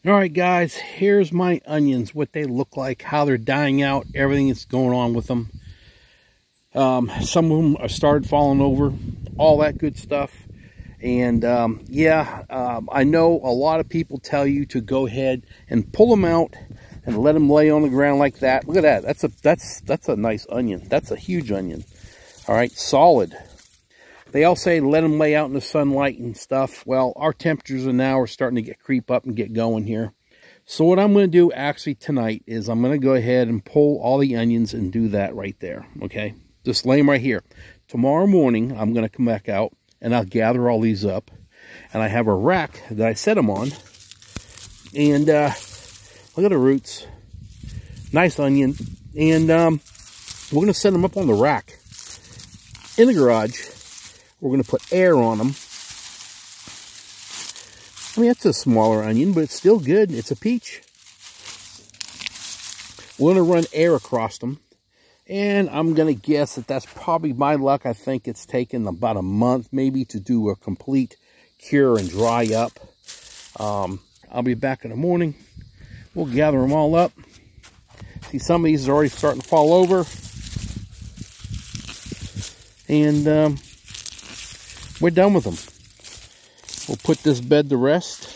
All right, guys, here's my onions, what they look like, how they're dying out, everything that's going on with them. Some of them have started falling over, all that good stuff. And I know a lot of people tell you to go ahead and pull them out and let them lay on the ground like that. Look at that. That's a nice onion. That's a huge onion. All right, solid. They all say let them lay out in the sunlight and stuff. Well, our temperatures now are starting to creep up and get going here. So what I'm going to do actually tonight is I'm going to go ahead and pull all the onions and do that right there. Okay, just lay them right here. Tomorrow morning, I'm going to come back out and I'll gather all these up. And I have a rack that I set them on. And look at the roots. Nice onion. And we're going to set them up on the rack in the garage. We're going to put air on them. I mean, it's a smaller onion, but it's still good. It's a peach. We're going to run air across them. And I'm going to guess that that's probably my luck. I think it's taken about a month maybe to do a complete cure and dry up. I'll be back in the morning. We'll gather them all up. See, some of these are already starting to fall over. And we're done with them. We'll put this bed to rest.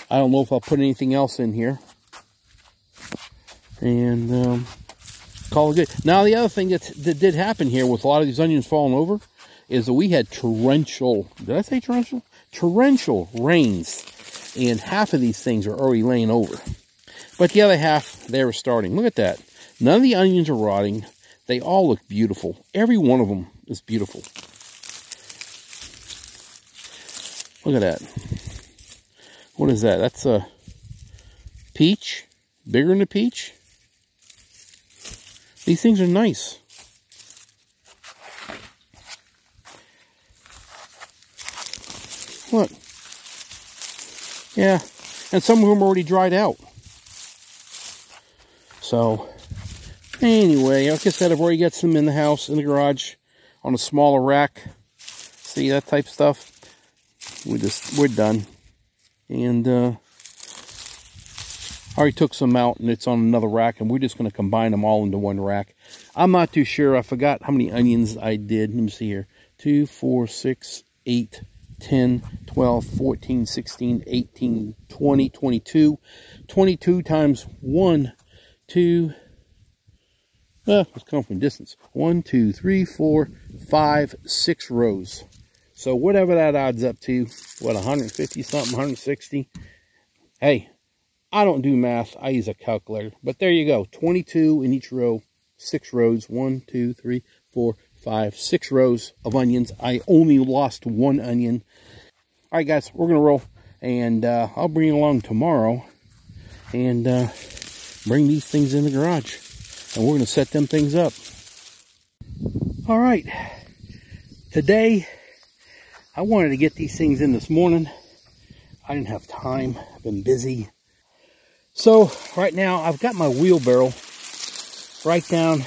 I don't know if I'll put anything else in here. And call it good. Now, the other thing that did happen here with a lot of these onions falling over is that we had torrential, did I say torrential? Torrential rains. And half of these things are already laying over. But the other half, they were starting. Look at that. None of the onions are rotting. They all look beautiful. Every one of them is beautiful. Look at that. What is that? That's a peach. Bigger than a peach. These things are nice. Look. Yeah. And some of them are already dried out. So, anyway, like I said, I've already got some in the house, in the garage, on a smaller rack. See, that type of stuff. We're done. And I already took some out and it's on another rack, and we're just going to combine them all into one rack. I'm not too sure. I forgot how many onions I did. Let me see here. 2, 4, 6, 8, 10, 12, 14, 16, 18, 20, 22. 22 times 1, 2, let's come from distance. 1, 2, 3, 4, 5, 6 rows. So whatever that adds up to, what, 150 something, 160? Hey, I don't do math. I use a calculator. But there you go. 22 in each row. 6 rows. 1, 2, 3, 4, 5, 6 rows of onions. I only lost 1 onion. All right, guys, we're going to roll. And I'll bring you along tomorrow. And bring these things in the garage. And we're going to set them things up. All right. Today, I wanted to get these things in this morning. I didn't have time. I've been busy. So right now I've got my wheelbarrow right down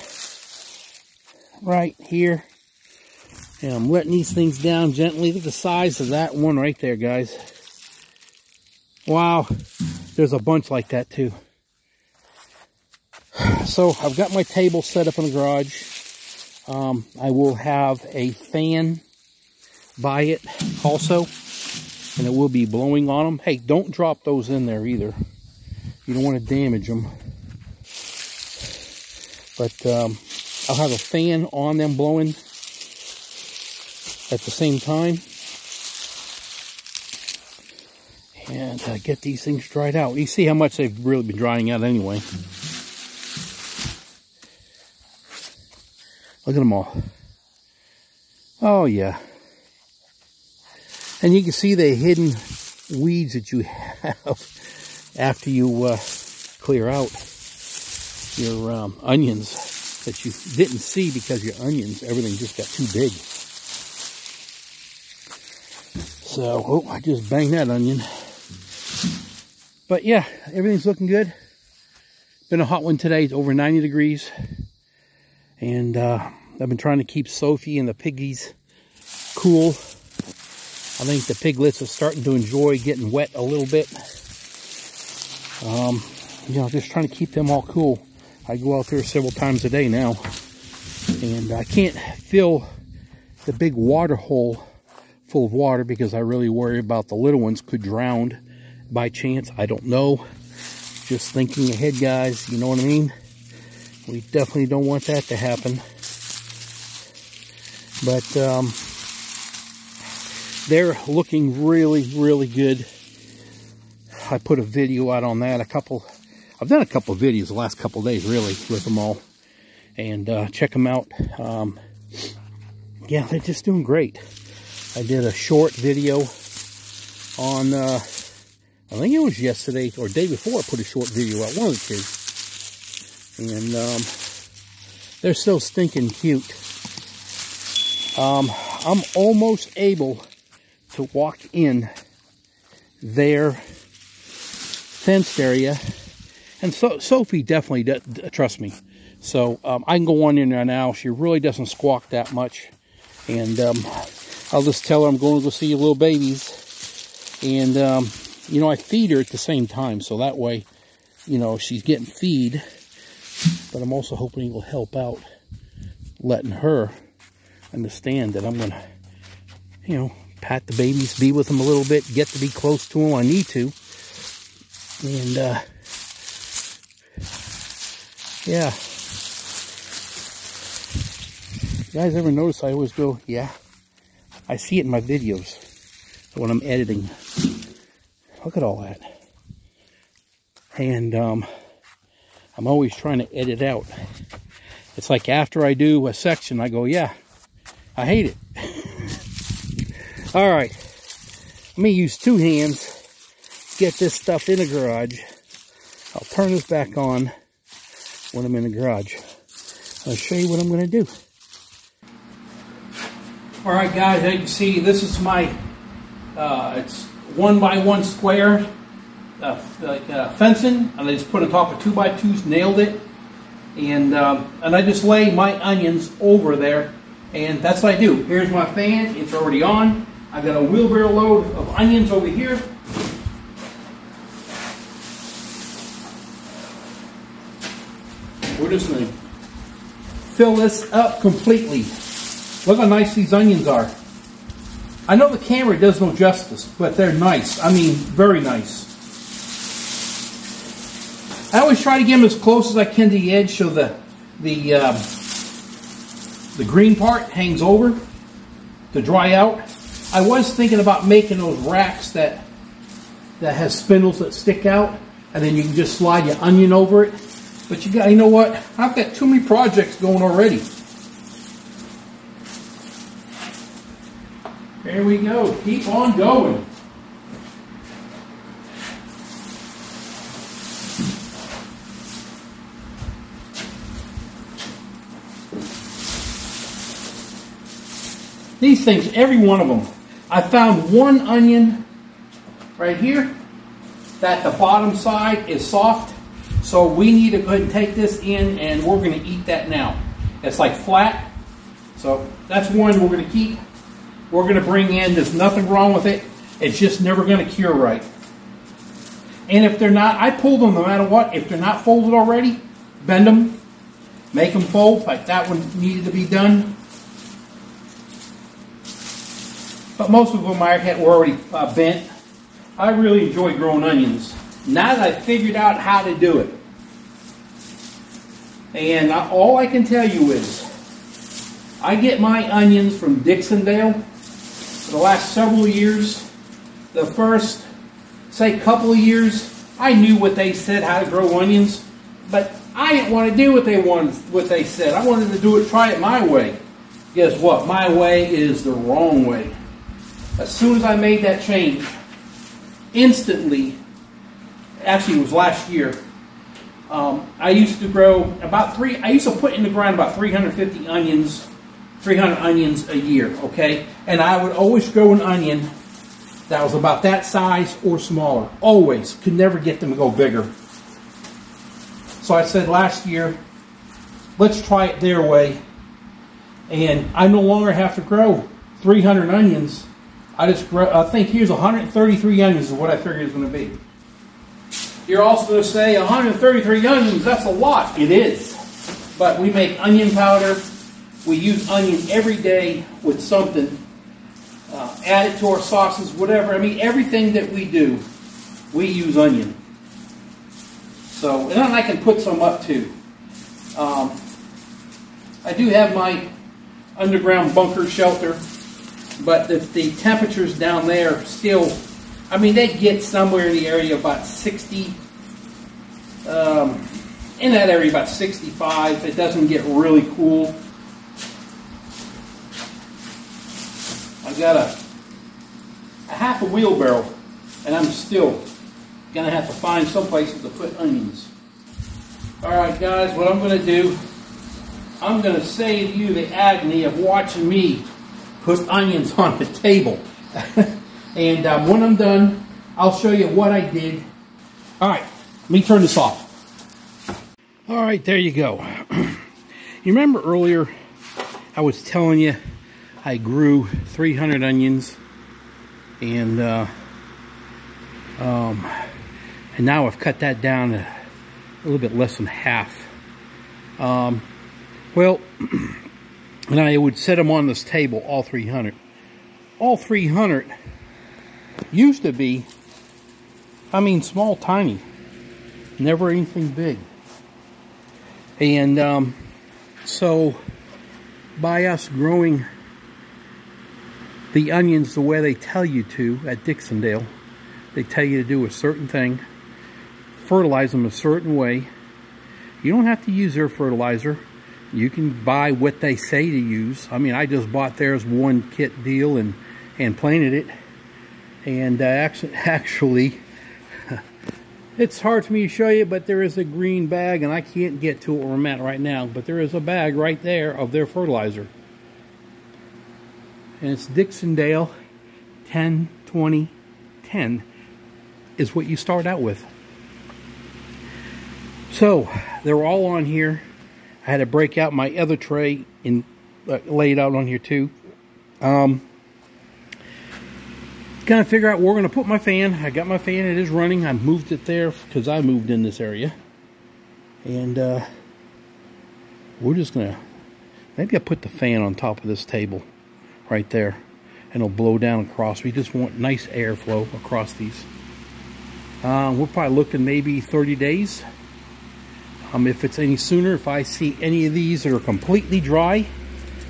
right here. And I'm letting these things down gently. Look at the size of that one right there, guys. Wow. There's a bunch like that too. So I've got my table set up in the garage. I will have a fan by it also, and it will be blowing on them. Hey, don't drop those in there either. You don't want to damage them. But I'll have a fan on them blowing at the same time, and get these things dried out. You see how much they've really been drying out anyway. Look at them all. Oh yeah. And you can see the hidden weeds that you have after you clear out your onions that you didn't see because your onions, everything just got too big. So, oh, I just banged that onion. But yeah, everything's looking good. Been a hot one today. It's over 90 degrees. And I've been trying to keep Sophie and the piggies cool. I think the piglets are starting to enjoy getting wet a little bit. You know, just trying to keep them all cool. I go out there several times a day now, and I can't fill the big water hole full of water because I really worry about the little ones could drown by chance. I don't know. Just thinking ahead, guys, you know what I mean? We definitely don't want that to happen. But they're looking really, really good. I put a video out on that. I've done a couple of videos the last couple of days, really, with them all. And check them out. Yeah, they're just doing great. I did a short video on, I think it was yesterday or day before I put a short video out, one of the kids. And they're so stinking cute. I'm almost able to walk in their fenced area. And so Sophie definitely trusts me. So I can go on in there now. She really doesn't squawk that much. And I'll just tell her I'm going to go see your little babies. And, you know, I feed her at the same time. So that way, you know, she's getting feed. But I'm also hoping it will help out letting her understand that I'm going to, you know, pat the babies, be with them a little bit, get to be close to them. I need to. And, yeah. You guys ever notice I always go, yeah? I see it in my videos when I'm editing. Look at all that. And I'm always trying to edit out. It's like after I do a section, I go, yeah, I hate it. All right. Let me use two hands to get this stuff in the garage. I'll turn this back on when I'm in the garage. I'll show you what I'm going to do. All right, guys, as you can see, this is my, it's 1x1 square fencing, and I just put on top of 2x2s, nailed it, and I just lay my onions over there, and that's what I do. Here's my fan, it's already on. I got a wheelbarrow load of onions over here. We're just going to fill this up completely. Look how nice these onions are. I know the camera does no justice, but they're nice. I mean, very nice. I always try to get them as close as I can to the edge so the green part hangs over to dry out. I was thinking about making those racks that has spindles that stick out, and then you can just slide your onion over it. But you know what? I've got too many projects going already. There we go. Keep on going. These things, every one of them. I found one onion right here that the bottom side is soft. So we need to go ahead and take this in, and we're going to eat that now. It's like flat. So that's one we're going to keep. We're going to bring in, there's nothing wrong with it. It's just never going to cure right. And if they're not, I pull them no matter what. If they're not folded already, bend them. Make them fold, like that one needed to be done. But most of them were already bent. I really enjoy growing onions. Now that I figured out how to do it. And all I can tell you is, I get my onions from Dixondale. For the last several years, the first, say, couple of years, I knew what they said, how to grow onions, but I didn't want to do what they said. I wanted to try it my way. Guess what? My way is the wrong way. As soon as I made that change, instantly, actually it was last year, I used to grow I used to put in the ground about 350 onions, 300 onions a year, okay? And I would always grow an onion that was about that size or smaller. Always. Could never get them to go bigger. So I said last year, let's try it their way. And I no longer have to grow 300 onions. I just grow, I think here's 133 onions is what I figured it's going to be. You're also going to say 133 onions, that's a lot. It is. But we make onion powder. We use onion every day with something. Add it to our sauces, whatever. I mean, everything that we do, we use onion. So, and then I can put some up too. I do have my underground bunker shelter, but the temperatures down there still, I mean, they get somewhere in the area about 60, in that area about 65. It doesn't get really cool. I got a half a wheelbarrow, and I'm still gonna have to find some places to put onions. All right, guys, what I'm gonna do, I'm gonna save you the agony of watching me put onions on the table. And when I'm done, I'll show you what I did. All right, let me turn this off. All right, there you go. You remember earlier I was telling you I grew 300 onions, and now I've cut that down to a little bit less than half. Well, and I would set them on this table, all 300. All 300 used to be, I mean, small, tiny, never anything big. And so by us growing the onions the way they tell you to at Dixondale, they tell you to do a certain thing, fertilize them a certain way. You don't have to use their fertilizer. You can buy what they say to use. I mean, I just bought theirs one kit deal and planted it. And actually, it's hard for me to show you, but there is a green bag, and I can't get to it where I'm at right now, but there is a bag right there of their fertilizer. And it's Dixondale 10-20-10 is what you start out with. So they're all on here. I had to break out my other tray and lay it out on here too. Kind of figure out where we're going to put my fan. I got my fan, it is running. I moved it there because I moved in this area. And we're just going to, maybe I put the fan on top of this table right there, and it'll blow down across. We just want nice airflow across these. We're probably looking maybe 30 days. If it's any sooner, if I see any of these that are completely dry,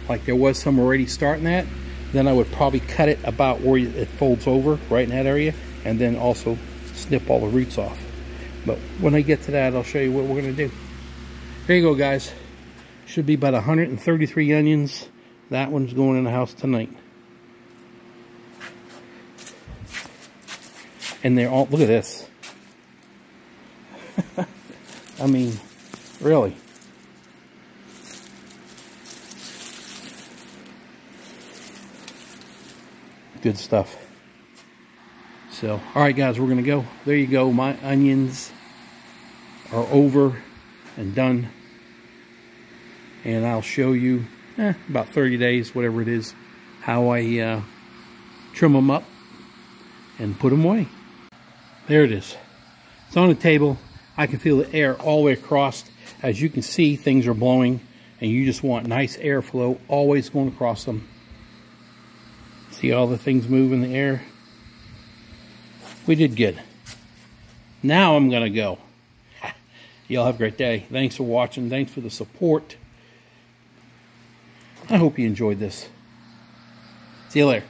like there was some already starting that, then I would probably cut it about where it folds over, right in that area, and then also snip all the roots off. But when I get to that, I'll show you what we're going to do. There you go, guys. Should be about 133 onions. That one's going in the house tonight. And they're all, look at this. I mean, really. Good stuff. So, alright guys, we're going to go. There you go. My onions are over and done. And I'll show you, about 30 days, whatever it is, how I trim them up and put them away. There it is. It's on the table. I can feel the air all the way across. As you can see, things are blowing, and you just want nice airflow always going across them. See all the things move in the air? We did good. Now I'm going to go. Y'all have a great day. Thanks for watching. Thanks for the support. I hope you enjoyed this. See you later.